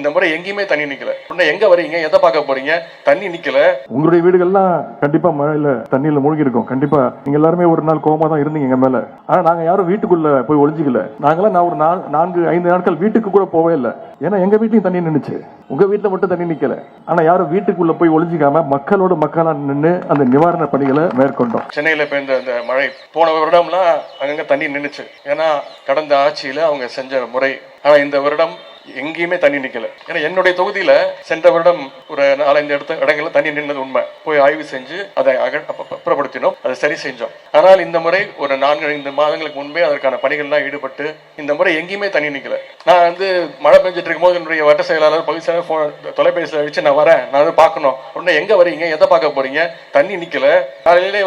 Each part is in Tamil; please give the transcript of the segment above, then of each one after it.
இந்த முறை எங்கேயுமே தண்ணி நிக்கல. எங்க வரீங்க, எதை பார்க்க போறீங்க? தண்ணி நிக்கல. உங்களுடைய வீடுகள்லாம் கண்டிப்பா மழையில தண்ணியில மூழ்கி இருக்கும். கண்டிப்பா நீங்க எல்லாருமே ஒரு நாள் கோபமா தான் இருந்தீங்க எங்க மேல. ஆனா நாங்க யாரும் வீட்டுக்குள்ள போய் ஒளிஞ்சிக்கல. நாங்களாம் நான் ஒரு 4-5 நாட்கள் வீட்டுக்கு கூட போவே இல்லை. ஏன்னா எங்க வீட்லயும் தண்ணி நின்னுச்சு, உங்க வீட்டுல மட்டும் தண்ணி நிக்கல. ஆனா யாரும் வீட்டுக்குள்ள போய் ஒளிஞ்சிக்காம மக்களோட மக்களா நின்று அந்த நிவாரண பணிகளை மேற்கொண்டோம். சென்னையில பெய்த அந்த மழை போன வருடம்லாம் அங்கங்க தண்ணி நின்னுச்சு. ஏன்னா கடந்த ஆட்சியில அவங்க செஞ்ச முறை. ஆனா இந்த வருடம் எங்கேயுமே தண்ணி நிக்கல. ஏன்னா என்னுடைய தொகுதியில சென்ற வருடம் ஒரு 4-5 இடங்கள்ல தண்ணி நின்னது உண்மை. போய் ஆய்வு செஞ்சு அதை அப்புறப்படுத்தினோம், அதை சரி செஞ்சோம். ஆனால் இந்த முறை ஒரு 4-5 மாதங்களுக்கு முன்பே அதற்கான பணிகள்லாம் ஈடுபட்டு இந்த முறை எங்கேயுமே தண்ணி நிக்கல. நான் மழை பெஞ்சிட்டு இருக்கும்போது என்னுடைய வட்ட செயலாளர் பகுதி செயலாளர் தொலைபேசியில் அடிச்சு நான் வரேன், நான் வந்து பார்க்கணும். உடனே எங்க வரீங்க, எதை பார்க்க போறீங்க? தண்ணி நிக்கல. காலையிலே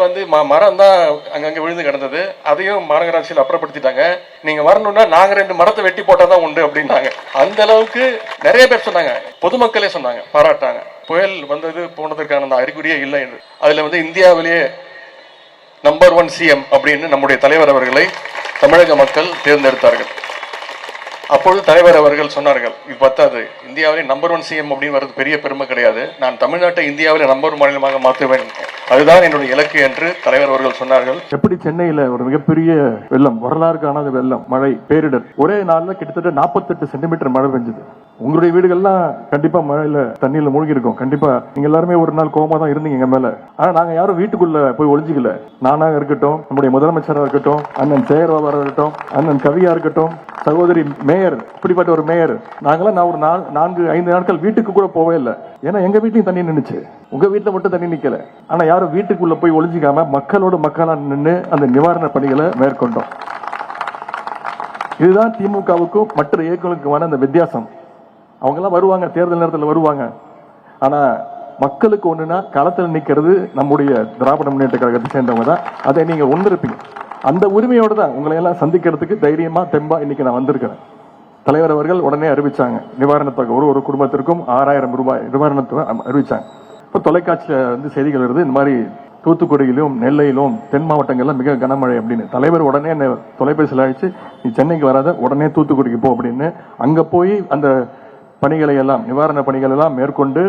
மரம் தான் அங்கங்க விழுந்து கிடந்தது, அதையும் மாநகராட்சியில் அப்புறப்படுத்திட்டாங்க. நீங்க வரணும்னா நாங்க 2 மரத்தை வெட்டி போட்டாதான் உண்டு அப்படின்னாங்க. அந்த அளவுக்கு நிறைய பேர் சொன்னாங்க, பொதுமக்களே சொன்னாங்க, பாராட்டாங்க. புயல் வந்தது போனதற்கான அந்த அறிகுறியே இல்லை என்று. அதுல இந்தியாவிலேயே நம்பர் 1 சிஎம் அப்படின்னு நம்முடைய தலைவர் அவர்களை தமிழக மக்கள் தேர்ந்தெடுத்தார்கள். அப்பொழுது தலைவர் அவர்கள் சொன்னார்கள், இது பத்தாது, இந்தியாவிலே நம்பர் 1 சிஎம் அப்படின்னு வர்றது பெரிய பெருமை கிடையாது, நான் தமிழ்நாட்டை இந்தியாவிலே நம்பர் 1 மாநிலமாக மாற்றுவேன், அதுதான் என்னுடைய இலக்கு என்று தலைவர் அவர்கள் சொன்னார்கள். எப்படி சென்னையில ஒரு மிகப்பெரிய வெள்ளம், வரலாறு காணாத வெள்ளம், மழை பேரிடர், ஒரே நாள்ல கிட்டத்தட்ட 48 சென்டிமீட்டர் மழை பெஞ்சது. உங்களுடைய வீடுகள்லாம் கண்டிப்பா மழையில தண்ணியில மூழ்கி இருக்கும். கண்டிப்பா நீங்க எல்லாருமே ஒரு நாள் கோபமா தான் இருந்தீங்க எங்க மேல. ஆனா நாங்க யாரும் வீட்டுக்குள்ள போய் ஒளிஞ்சிக்கல. நானாக இருக்கட்டும், நம்முடைய முதலமைச்சராக இருக்கட்டும், அண்ணன் சேகர்பாபா இருக்கட்டும், அண்ணன் கவியா இருக்கட்டும், சகோதரி மேயர், இப்படிப்பட்ட ஒரு மேயர், நாங்களாம் நான் ஒரு 4-5 நாட்கள் வீட்டுக்கு கூட போவே இல்லை. ஏன்னா எங்க வீட்லயும் தண்ணி நின்னுச்சு, உங்க வீட்டுல மட்டும் தண்ணி நிக்கல. ஆனா யாரும் வீட்டுக்குள்ள போய் ஒளிஞ்சிக்காம மக்களோட மக்களா நின்று அந்த நிவாரண பணிகளை மேற்கொண்டோம். இதுதான் திமுகவுக்கும் மற்ற இயக்கங்களுக்குமான அந்த வித்தியாசம். அவங்க எல்லாம் வருவாங்க, தேர்தல் நேரத்தில் வருவாங்க. ஆனா மக்களுக்கு ஒண்ணுனா களத்தில் நிக்கிறது நம்முடைய திராவிட முன்னேற்ற கழகத்தை சேர்ந்தவங்க தான். அதை நீங்க உணர்ந்திருப்பீங்க. அந்த உரிமையோடு தான் உங்களை எல்லாம் சந்திக்கிறதுக்கு தைரியமா தெம்பா இன்னைக்கு நான் வந்திருக்கிறேன். தலைவர் அவர்கள் உடனே அறிவிச்சாங்க நிவாரணத்தொகை, ஒரு குடும்பத்திற்கும் 6000 ரூபாய் நிவாரணத்தொகை அறிவிச்சாங்க. இப்போ தொலைக்காட்சியில செய்திகள் வருது, இந்த மாதிரி தூத்துக்குடியிலும் நெல்லையிலும் தென் மாவட்டங்கள்ல மிக கனமழை அப்படின்னு. தலைவர் உடனே தொலைபேசியில் அழைச்சு, நீ சென்னைக்கு வராத, உடனே தூத்துக்குடிக்கு போ அப்படின்னு. அங்க போய் அந்த பணிகளை எல்லாம், நிவாரண பணிகள் எல்லாம் மேற்கொண்டு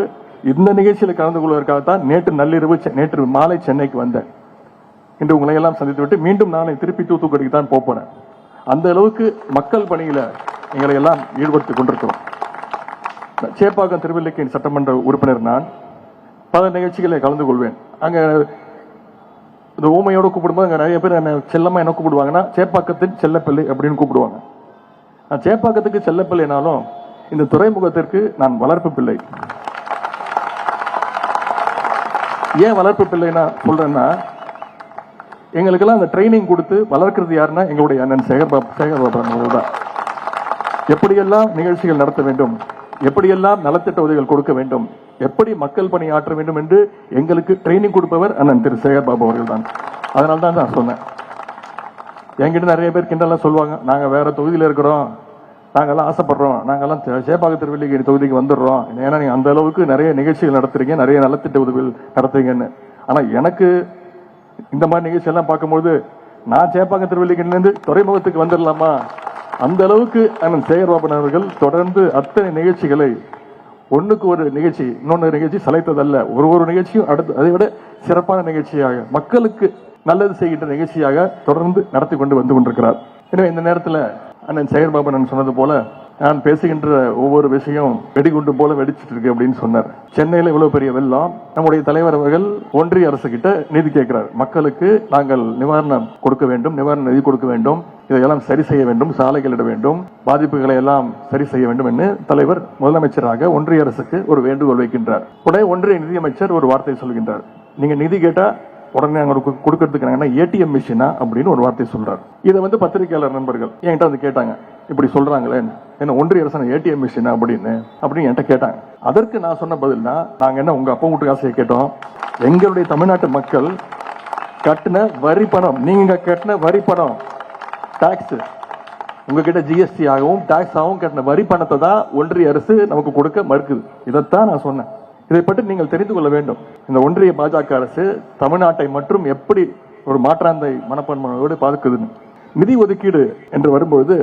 இந்த நிகழ்ச்சியில் கலந்து கொள்வதற்காகத்தான் நேற்று மாலை சென்னைக்கு வந்தேன். இன்று உங்களை எல்லாம் சந்தித்து விட்டு மீண்டும் நாளை திருப்பி தூத்துக்குடிக்கு தான் போறேன். அந்த அளவுக்கு மக்கள் பணியில எங்களை எல்லாம் ஈடுபடுத்திக் கொண்டிருக்கிறோம். சேப்பாக்கம் திருவல்லிக்கேணி சட்டமன்ற உறுப்பினர் நான். பல நிகழ்ச்சிகளை கலந்து கொள்வேன். அங்க இந்த ஊமையோட கூப்பிடும்போது அங்க நிறைய பேர் என்ன செல்லமா என்ன கூப்பிடுவாங்கன்னா சேப்பாக்கத்தின் செல்லப்பிள்ளை அப்படின்னு கூப்பிடுவாங்க. நான் சேப்பாக்கத்துக்கு செல்லப்பிள்ளைனாலும் இந்த துறைமுகத்திற்கு நான் வளர்ப்பு பிள்ளை. ஏன் வளர்ப்பு பிள்ளைனா சொல்றேன்னா, எங்களுக்கெல்லாம் அந்த ட்ரைனிங் கொடுத்து வளர்க்கிறது யாருன்னா எங்களுடைய அண்ணன் சேகர்பாபு தான். எப்படியெல்லாம் நிகழ்ச்சிகள் நடத்த வேண்டும், எப்படியெல்லாம் நலத்திட்ட உதவிகள் கொடுக்க வேண்டும், எப்படி மக்கள் பணி ஆற்ற வேண்டும் என்று எங்களுக்கு ட்ரைனிங் கொடுப்பவர் அண்ணன் திரு சேகர்பாபு அவர்கள் தான். அதனால தான் நான் சொன்னேன். என்கிட்ட நிறைய பேர் கிண்டலாம் சொல்லுவாங்க, நாங்க வேற தொகுதியில் இருக்கிறோம், நாங்கெல்லாம் ஆசைப்படுறோம், நாங்கெல்லாம் சேப்பாக்கம் திருவல்லிக்கேணி தொகுதிக்கு வந்துடுறோம், ஏன்னா நீங்க அந்த அளவுக்கு நிறைய நிகழ்ச்சிகள் நடத்துறீங்க, நிறைய நலத்திட்ட உதவிகள் நடத்துறீங்கன்னு. ஆனா எனக்கு இந்த மாதிரி நிகழ்ச்சி எல்லாம் பார்க்கும்போது நான் சேப்பாக்கம் திருவல்லிக்கேணிலேருந்து துறைமுகத்துக்கு வந்துடலாமா, அந்த அளவுக்கு அண்ணன் சேகர்பாபு அவர்கள் தொடர்ந்து அத்தனை நிகழ்ச்சிகளை, ஒண்ணுக்கு ஒரு நிகழ்ச்சி இன்னொன்று நிகழ்ச்சி சளைத்ததல்ல, ஒரு நிகழ்ச்சியும் அடுத்து அதை விட சிறப்பான நிகழ்ச்சியாக, மக்களுக்கு நல்லது செய்கின்ற நிகழ்ச்சியாக தொடர்ந்து நடத்தி கொண்டு வந்து கொண்டிருக்கிறார். எனவே இந்த நேரத்தில் அண்ணன் சேகர்பாபு நான் சொன்னது போல, நான் பேசுகின்ற ஒவ்வொரு விஷயம் வெடிகுண்டு போல வெடிச்சிட்டு இருக்கு அப்படின்னு சொன்னார். சென்னையில இவ்வளவு பெரிய வெள்ளம், நம்முடைய தலைவர் அவர்கள் ஒன்றிய அரசு கிட்ட நிதி கேட்கிறார். மக்களுக்கு நாங்கள் நிவாரணம் கொடுக்க வேண்டும், நிவாரண நிதி கொடுக்க வேண்டும், இதையெல்லாம் சரி செய்ய வேண்டும், சாலைகள் இட வேண்டும், பாதிப்புகளை எல்லாம் சரி செய்ய வேண்டும் என்று தலைவர் முதலமைச்சராக ஒன்றிய அரசுக்கு ஒரு வேண்டுகோள் வைக்கின்றார். உடனே ஒன்றிய நிதியமைச்சர் ஒரு வார்த்தை சொல்கின்றார், நீங்க நிதி கேட்டா உடனே கொடுக்கறதுக்கு ஏடிஎம் மிஷினா அப்படின்னு ஒரு வார்த்தை சொல்றாரு. இதை பத்திரிகையாளர் நண்பர்கள் என்கிட்ட வந்து கேட்டாங்க, இப்படி சொல்றாங்களே என்ன ஒன்றிய அரசு ஏடிஎம் மிஷினா அப்படின்னு என்கிட்ட கேட்டாங்க. அதற்கு நான் சொன்ன பதில்னா, நாங்க என்ன உங்க அப்பா வீட்டு காசையை கேட்டோம், எங்களுடைய தமிழ்நாட்டு மக்கள் கட்டின வரி பணம், நீங்க கட்டின வரி பணம், டாக்ஸ், உங்ககிட்ட ஜிஎஸ்டி ஆகவும் டாக்ஸ் ஆகவும் கட்டின வரி பணத்தை தான் ஒன்றிய அரசு நமக்கு கொடுக்க மறுக்குது. இதைத்தான் நான் சொன்னேன். இதை பற்றி நீங்கள் தெரிந்து கொள்ள வேண்டும். இந்த ஒன்றிய பாஜக அரசு தமிழ்நாட்டை மற்றும் எப்படி ஒரு மாற்றாந்தை மனப்பான்மையோடு பார்க்குதுன்னு. நிதி ஒதுக்கீடு என்று வரும்பொழுது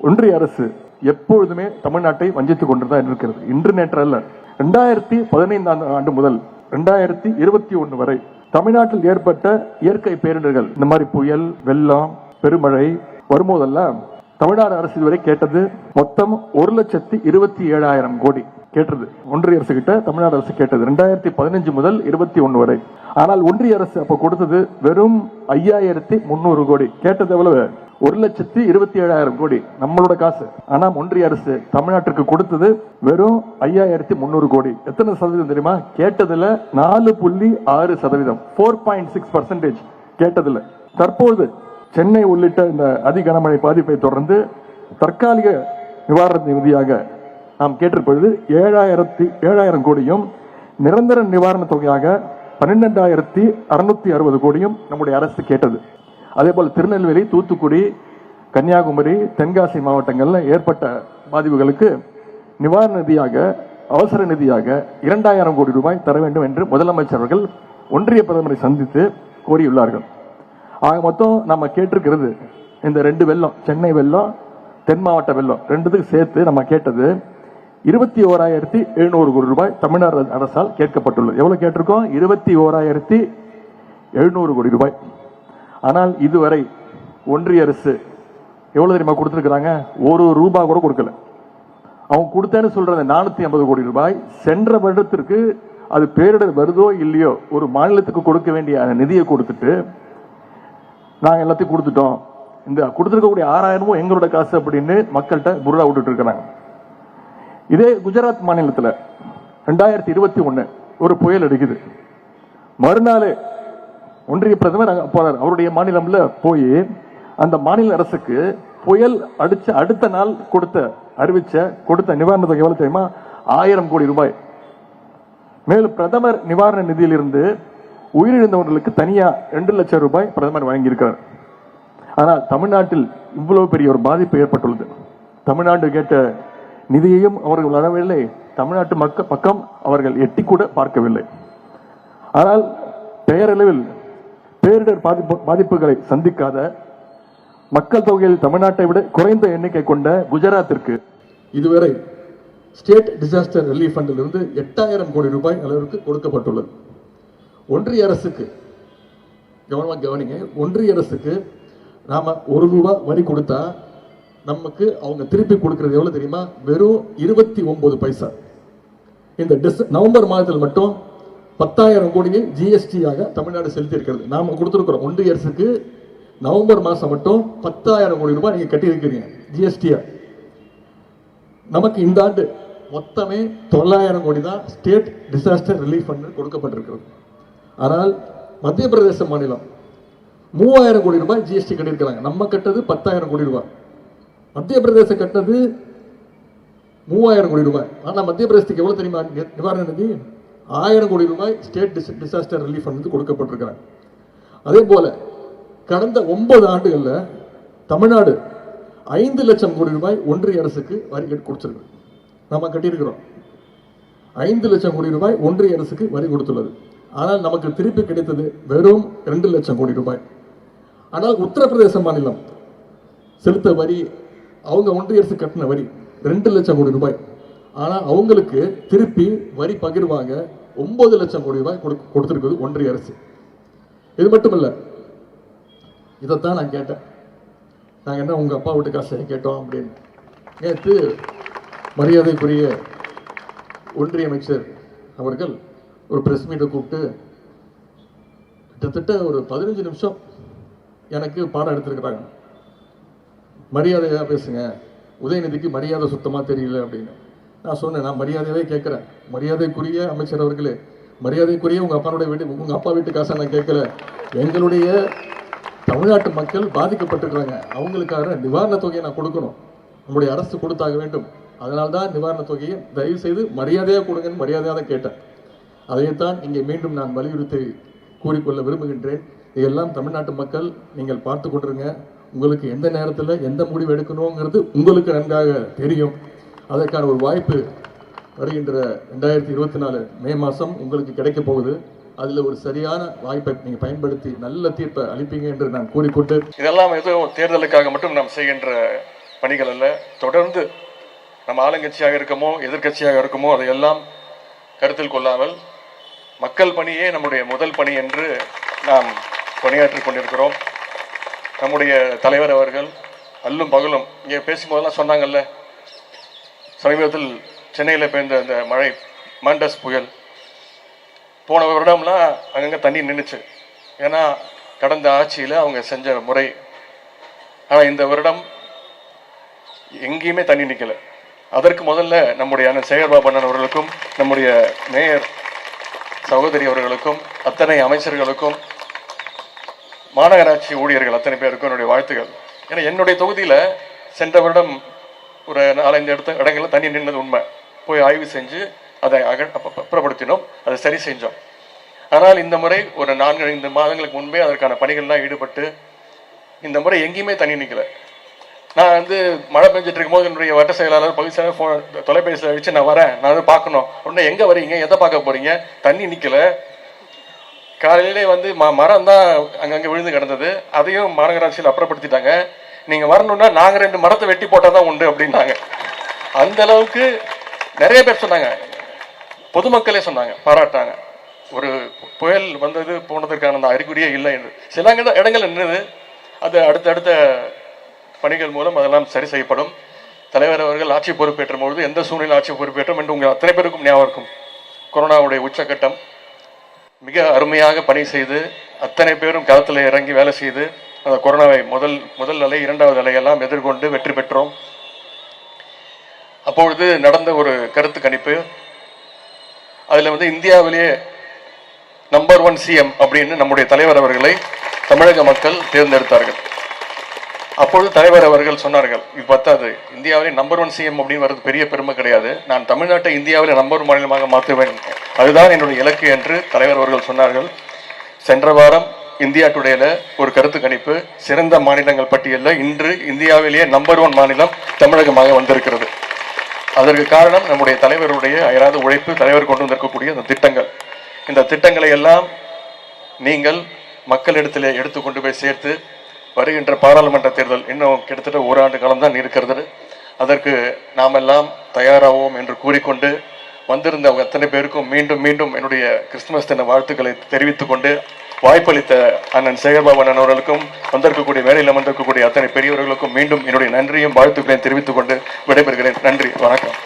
ஒன்றிய அரசு எப்பொழுதுமே தமிழ்நாட்டை வஞ்சித்துக் கொண்டுதான் இருக்கிறது. இன்று நேற்று அல்ல. 2015 ஆண்டு முதல் 2021 வரை தமிழ்நாட்டில் ஏற்பட்ட இயற்கை பேரிடர்கள், இந்த மாதிரி புயல், வெள்ளம், பெருமழை வரும்போதெல்லாம் தமிழ்நாடு அரசு இதுவரை கேட்டது மொத்தம் 1,27,000 கோடி கேட்டது. ஒன்றிய அரசு கிட்ட தமிழ்நாடு அரசு கேட்டது 2015 முதல் 21 வரை. ஆனால் ஒன்றிய அரசு அப்ப கொடுத்தது வெறும் 5,300 கோடி. கேட்டது எவ்வளவு? 1,27,000 கோடி நம்மளோட காசு. ஆனா ஒன்றிய அரசு தமிழ்நாட்டிற்கு கொடுத்தது வெறும் 5,300 கோடி. எத்தனை சதவீதம் தெரியுமா? கேட்டதுல 4.6%, 4.6% கேட்டதுல. தற்போது சென்னை உள்ளிட்ட இந்த அதி கனமழை பாதிப்பை தொடர்ந்து தற்காலிக நிவாரண நிதியாக நாம் கேட்டிருப்பது 7,000 கோடியும், நிரந்தர நிவாரண தொகையாக 12,660 கோடியும் நம்முடைய அரசு கேட்டது. அதே போல திருநெல்வேலி, தூத்துக்குடி, கன்னியாகுமரி, தென்காசி மாவட்டங்கள்ல ஏற்பட்ட பாதிப்புகளுக்கு நிவாரண நிதியாக, அவசர நிதியாக 2,000 கோடி ரூபாய் தர வேண்டும் என்று முதலமைச்சர் அவர்கள் ஒன்றிய பிரதமரை சந்தித்து கோரியுள்ளார்கள். ஆக மொத்தம் நம்ம கேட்டிருக்கிறது இந்த 2 வெள்ளம், சென்னை வெள்ளம், தென் மாவட்ட வெள்ளம், ரெண்டுத்துக்கு சேர்த்து நம்ம கேட்டது 21,700 கோடி ரூபாய் தமிழ்நாடு அரசால் கேட்கப்பட்டுள்ளது. எவ்வளவு கேட்டிருக்கோம்? 21,700 கோடி ரூபாய். ஆனால் இதுவரை ஒன்றிய அரசு எவ்வளவு தெரியுமா கொடுத்திருக்கிறாங்க? ₹1 கூட கொடுக்கல. அவங்க கொடுத்தேன்னு சொல்றது 450 கோடி ரூபாய். சென்ற வருடத்திற்கு அது பேரிடர் வருதோ இல்லையோ ஒரு மாநிலத்துக்கு கொடுக்க வேண்டிய நிதியை கொடுத்துட்டு நாங்க எல்லாத்தையும் கொடுத்துட்டோம், இந்த கொடுத்திருக்கக்கூடிய 6,000 எங்களோட காசு அப்படின்னு மக்கள்கிட்ட புர்ரா விட்டுட்டு இருக்கிறாங்க. இதே குஜராத் மாநிலத்தில் 2021 ஒரு புயல் அடிக்குது. மறுநாள் ஒன்றிய பிரதமர் போறார். அவருடைய மாநிலம்ல போய் அந்த மாநில அரசுக்கு புயல் அடிச்ச அடுத்த நாள் கொடுத்த நிவாரண தொகை எவ்வளவு தெரியுமா? 1,000 கோடி ரூபாய். மேலும் பிரதமர் நிவாரண நிதியிலிருந்து உயிரிழந்தவர்களுக்கு தனியா 2 லட்சம் ரூபாய் பிரதமர் வழங்கியிருக்கிறார். ஆனால் தமிழ்நாட்டில் இவ்வளவு பெரிய ஒரு பாதிப்பு ஏற்பட்டுள்ளது. தமிழ்நாடு கேட்ட நிதியையும் அவர்கள் வரவில்லை, தமிழ்நாட்டு மக்கள் பக்கம் அவர்கள் எட்டி கூட பார்க்கவில்லை. ஆனால் பெயரளவில் பேரிடர் பாதிப்புகளை சந்திக்காத, மக்கள் தொகையில் தமிழ்நாட்டை விட குறைந்த எண்ணிக்கை கொண்ட குஜராத்திற்கு இதுவரை ஸ்டேட் டிசாஸ்டர் ரிலீஃப் ஃபண்டில் இருந்து 8,000 கோடி ரூபாய் அளவிற்கு கொடுக்கப்பட்டுள்ளது. ஒன்றிய அரசுக்கு கவனமாக கவனிங்க, ஒன்றிய அரசுக்கு நாம ₹1 வரி கொடுத்தா நமக்கு அவங்க திருப்பி கொடுக்கிறது எவ்வளவு தெரியுமா? வெறும் 29 பைசா. இந்த நவம்பர் மாதத்தில் மட்டும் 10,000 கோடியை ஜிஎஸ்டியாக தமிழ்நாடு செலுத்தி இருக்கிறது. நாம கொடுத்திருக்கிறோம் ஒன்றிய அரசுக்கு. நவம்பர் மாசம் மட்டும் 10,000 கோடி ரூபாய் நீங்க கட்டி இருக்கிறீங்க ஜிஎஸ்டியா. நமக்கு இந்த ஆண்டு மொத்தமே 9,000 கோடி தான் ஸ்டேட் டிசாஸ்டர் ரிலீஃப் ஃபண்ட் கொடுக்கப்பட்டிருக்கிறது. ஆனால் மத்திய பிரதேச மாநிலம் 3,000 கோடி ரூபாய் ஜிஎஸ்டி கட்டியிருக்கிறாங்க. நம்ம கட்டது 10,000 கோடி ரூபாய், மத்திய பிரதேசம் கட்டது 3,000 கோடி ரூபாய். ஆனா மத்திய பிரதேசத்துக்கு எவ்வளவு தெரியுமா நிவாரண நிதி? 1,000 கோடி ரூபாய் ஸ்டேட் டிசாஸ்டர் ரிலீஃப் ஃபண்ட் கொடுக்கப்பட்டிருக்கிறாங்க. அதே போல கடந்த 9 ஆண்டுகள்ல தமிழ்நாடு 5 லட்சம் கோடி ரூபாய் ஒன்றிய அரசுக்கு வரி கொடுத்திருக்கு. நம்ம கட்டியிருக்கிறோம் 5 லட்சம் கோடி ரூபாய் ஒன்றிய அரசுக்கு வரி கொடுத்துள்ளது. ஆனால் நமக்கு திருப்பி கிடைத்தது வெறும் 2 லட்சம் கோடி ரூபாய். ஆனால் உத்தரப்பிரதேச மாநிலம் செலுத்த வரி, அவங்க ஒன்றிய அரசு கட்டின வரி 2 லட்சம் கோடி ரூபாய். ஆனா அவங்களுக்கு திருப்பி வரி பகிர்வாங்க 9 லட்சம் கோடி ரூபாய் கொடுத்திருக்கிறது ஒன்றிய அரசு. இது மட்டுமல்ல, இதைத்தான் நான் கேட்டேன். நாங்க என்ன உங்க அப்பா வீட்டு காசை கேட்டோம் அப்படின்னு. நேற்று மரியாதைக்குரிய ஒன்றிய அமைச்சர் அவர்கள் ஒரு பிரஸ் மீட்டை கூப்பிட்டு கிட்டத்தட்ட ஒரு 15 நிமிஷம் எனக்கு பாடம் எடுத்திருக்கிறாங்க. மரியாதையா பேசுங்க, உதயநிதிக்கு மரியாதை சுத்தமா தெரியல அப்படின்னு. நான் சொன்னேன், நான் மரியாதையாவே கேட்கிறேன். மரியாதைக்குரிய அமைச்சர் அவர்களே, மரியாதைக்குரிய உங்க அப்பா வீட்டு காசை நான் கேட்கல. எங்களுடைய தமிழ்நாட்டு மக்கள் பாதிக்கப்பட்டிருக்கிறாங்க, அவங்களுக்காக நிவாரண தொகையை நான் கொடுக்கணும். நம்முடைய அரசு கொடுத்தாக வேண்டும். அதனால்தான் நிவாரண தொகையை தயவு செய்து மரியாதையா கொடுங்கன்னு மரியாதையாக கேட்டேன். அதைத்தான் இங்கே மீண்டும் நான் வலியுறுத்தி கூறிக்கொள்ள விரும்புகின்றேன். இதெல்லாம் தமிழ்நாட்டு மக்கள் நீங்கள் பார்த்து கொண்டிருங்க. உங்களுக்கு எந்த நேரத்தில் எந்த முடிவு எடுக்கணுங்கிறது உங்களுக்கு நன்றாக தெரியும். அதற்கான ஒரு வாய்ப்பு வருகின்ற 2024 மே மாதம் உங்களுக்கு கிடைக்க போகுது. அதுல ஒரு சரியான வாய்ப்பை நீங்க பயன்படுத்தி நல்ல தீர்ப்பை அளிப்பீங்க என்று நான் கூறிக்கொண்டு, இதெல்லாம் எதுவும் தேர்தலுக்காக மட்டும் நாம் செய்கின்ற பணிகள் அல்ல. தொடர்ந்து நம்ம ஆளுங்கட்சியாக இருக்கமோ எதிர்கட்சியாக இருக்கமோ அதையெல்லாம் கருத்தில் கொள்ளாமல் மக்கள் பணியே நம்முடைய முதல் பணி என்று நாம் பணியாற்றிக் கொண்டிருக்கிறோம். நம்முடைய தலைவர் அவர்கள் அல்லும் பகலும் இங்கே பேசும்போதெல்லாம் சொன்னாங்கல்ல, சமீபத்தில் சென்னையில் பெய்த அந்த மழை மாண்டஸ் புயல், போன வருடம்லாம் அங்கங்கே தண்ணி நின்றுச்சு. ஏன்னா கடந்த ஆட்சியில் அவங்க செஞ்ச முறை. ஆனால் இந்த வருடம் எங்கேயுமே தண்ணி நிற்கலை. அதற்கு முதல்ல நம்முடைய அண்ணன் சேகர்பாபு அண்ணன் அவர்களுக்கும் நம்முடைய மேயர் சகோதரி அவர்களுக்கும் அத்தனை அமைச்சர்களுக்கும் மாநகராட்சி ஊழியர்கள் அத்தனை பேருக்கும் என்னுடைய வாழ்த்துக்கள். ஏன்னா என்னுடைய தொகுதியில் சென்ற வருடம் ஒரு 4-5 இடங்கள்ல தண்ணி நின்றது உண்மை. போய் ஆய்வு செஞ்சு அதை அப்புறப்படுத்தினோம், அதை சரி செஞ்சோம். ஆனால் இந்த முறை ஒரு 4-5 மாதங்களுக்கு முன்பே அதற்கான பணிகள்லாம் ஈடுபட்டு இந்த முறை எங்கேயுமே தண்ணி நிற்கலை. நான் மழை பெஞ்சிட்டு இருக்கும்போது என்னுடைய வட்ட செயலாளர் பகுதி செயலாளர் தொலைபேசியில் வச்சு நான் வரேன், நான் பார்க்கணும். உடனே எங்கே வரீங்க, எதை பார்க்க போறீங்க, தண்ணி நிற்கலை. காலையிலே மரம் தான் அங்கங்கே விழுந்து கிடந்தது, அதையும் மாநகராட்சியில் அப்புறப்படுத்திட்டாங்க. நீங்கள் வரணும்னா நாங்கள் 2 மரத்தை வெட்டி போட்டால் தான் உண்டு அப்படின்னாங்க. அந்த அளவுக்கு நிறைய பேர் சொன்னாங்க, பொதுமக்களே சொன்னாங்க, பாராட்டாங்க. ஒரு புயல் வந்தது போனதற்கான அந்த அறிகுறியே இல்லை என்று சில இடங்கள் நின்றது. அது அடுத்தடுத்த பணிகள் மூலம் அதெல்லாம் சரி செய்யப்படும். தலைவர் அவர்கள் ஆட்சி பொறுப்பேற்றும் பொழுது எந்த சூழ்நிலை ஆட்சி பொறுப்பேற்றும் என்று உங்கள் அத்தனை பேருக்கும் ஞாபகம் இருக்கும். கொரோனாவுடைய உச்சகட்டம், மிக அருமையாக பணி செய்து அத்தனை பேரும் களத்தில் இறங்கி வேலை செய்து அந்த கொரோனாவை முதல் அலை 2வது அலையெல்லாம் எதிர்கொண்டு வெற்றி பெற்றோம். அப்பொழுது நடந்த ஒரு கருத்து கணிப்பு, அதுல இந்தியாவிலேயே நம்பர் 1 சிஎம் அப்படின்னு நம்முடைய தலைவர் அவர்களை தமிழக மக்கள் தேர்ந்தெடுத்தார்கள். அப்பொழுது தலைவர் அவர்கள் சொன்னார்கள், இது பத்தாது, இந்தியாவிலே நம்பர் 1 சிஎம் அப்படின்னு வர்றது பெரிய பெருமை கிடையாது, நான் தமிழ்நாட்டை இந்தியாவிலே நம்பர் 1 மாநிலமாக மாற்றுவேன், அதுதான் என்னுடைய இலக்கு என்று தலைவர் அவர்கள் சொன்னார்கள். சென்ற வாரம் இந்தியா டுடேல ஒரு கருத்து கணிப்பு, சிறந்த மாநிலங்கள் பட்டியலில் இன்று இந்தியாவிலேயே நம்பர் 1 மாநிலம் தமிழகமாக வந்திருக்கிறது. அதற்கு காரணம் நம்முடைய தலைவருடைய அயராத உழைப்பு, தலைவர் கொண்டு வந்திருக்கக்கூடிய அந்த திட்டங்கள். இந்த திட்டங்களை எல்லாம் நீங்கள் மக்களிடத்திலே எடுத்து கொண்டு போய் சேர்த்து, வருகின்ற பாராளுமன்ற தேர்தல் இன்னும் கிட்டத்தட்ட 1 ஆண்டு காலம் தான் இருக்கிறது, அதற்கு நாம் எல்லாம் தயாராவோம் என்று கூறிக்கொண்டு, வந்திருந்த அத்தனை பேருக்கும் மீண்டும் மீண்டும் என்னுடைய கிறிஸ்துமஸ் தின வாழ்த்துக்களை தெரிவித்துக் கொண்டு, வாய்ப்பளித்த அண்ணன் சேகர்பாபு அண்ணன் அவர்களுக்கும் வந்திருக்கக்கூடிய வேலையில் அமர்ந்திருக்கக்கூடிய அத்தனை பெரியவர்களுக்கும் மீண்டும் என்னுடைய நன்றியும் வாழ்த்துக்களையும் தெரிவித்துக் கொண்டு விடைபெறுகிறேன். நன்றி, வணக்கம்.